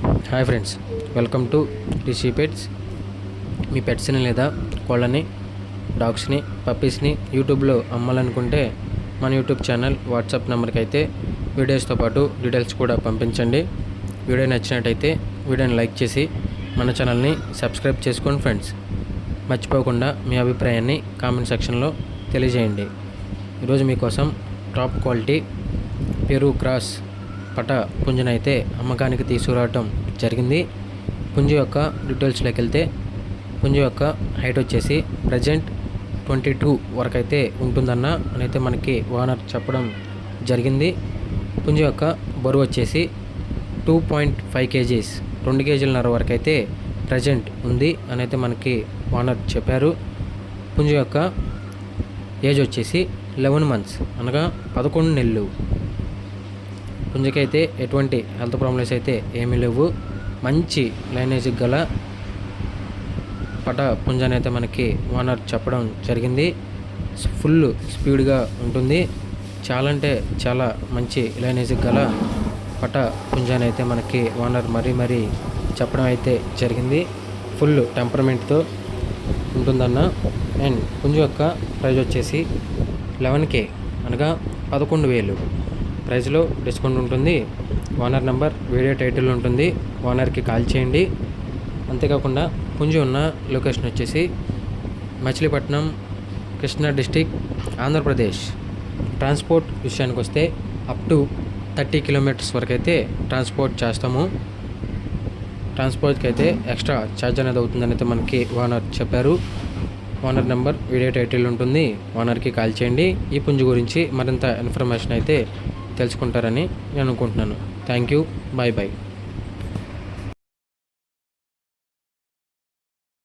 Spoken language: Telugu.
Hi friends, welcome to Rishi pets. మీ పెట్స్ని లేదా కోళ్ళని, డాగ్స్ని, పప్పీస్ని యూట్యూబ్లో అమ్మాలనుకుంటే మన యూట్యూబ్ ఛానల్ వాట్సాప్ నెంబర్కి అయితే వీడియోస్తో పాటు డీటెయిల్స్ కూడా పంపించండి. వీడియో నచ్చినట్టయితే వీడియోని లైక్ చేసి మన ఛానల్ని సబ్స్క్రైబ్ చేసుకోండి ఫ్రెండ్స్. మర్చిపోకుండా మీ అభిప్రాయాన్ని కామెంట్ సెక్షన్లో తెలియజేయండి. ఈరోజు మీకోసం టాప్ క్వాలిటీ పెరు క్రాస్ పట పుంజునైతే అమ్మకానికి తీసుకురావటం జరిగింది. పుంజు యొక్క డీటెయిల్స్లోకి వెళ్తే పుంజు యొక్క హైట్ వచ్చేసి ప్రజెంట్ 22 వరకు అయితే ఉంటుందన్న అనైతే మనకి ఓనర్ చెప్పడం జరిగింది. పుంజు యొక్క బరువు వచ్చేసి 2.5 kgs 2 kg వరకు అయితే ప్రజెంట్ ఉంది అనైతే మనకి ఓనర్ చెప్పారు. పుంజు యొక్క ఏజ్ వచ్చేసి 11 months అనగా 11 నెలలు. పుంజుకైతే ఎటువంటి హెల్త్ ప్రాబ్లమ్స్ అయితే ఏమీ లేవు. మంచి లైనేజ్ గల పట పుంజనైతే మనకి ఓనర్ చెప్పడం జరిగింది. ఫుల్ స్పీడ్గా ఉంటుంది. చాలా అంటే చాలా మంచి లైనేజ్ గల పట పుంజనైతే మనకి ఓనర్ మరీ చెప్పడం అయితే జరిగింది. ఫుల్ టెంపర్మెంట్తో ఉంటుందన్న. అండ్ పుంజు యొక్క ప్రైజ్ వచ్చేసి 11K అనగా 11,000 ప్రైజ్లో డిస్కౌంట్ ఉంటుంది. ఓనర్ నెంబర్ వీడియో టైటిల్ ఉంటుంది. ఓనర్కి కాల్ చేయండి. అంతేకాకుండా పుంజు ఉన్న లొకేషన్ వచ్చేసి మచిలీపట్నం, కృష్ణా డిస్టిక్, ఆంధ్రప్రదేశ్. ట్రాన్స్పోర్ట్ విషయానికి వస్తే అప్ టు 30 kilometers వరకు అయితే ట్రాన్స్పోర్ట్ చేస్తాము. ట్రాన్స్పోర్ట్కి అయితే ఎక్స్ట్రా ఛార్జ్ అనేది అవుతుందని అయితే మనకి ఓనర్ చెప్పారు. ఓనర్ నెంబర్ వీడియో టైటిల్ ఉంటుంది. ఓనర్కి కాల్ చేయండి. ఈ పుంజు గురించి మరింత ఇన్ఫర్మేషన్ అయితే తెలుసుకుంటారని నేను అనుకుంటున్నాను. Thank you. బాయ్.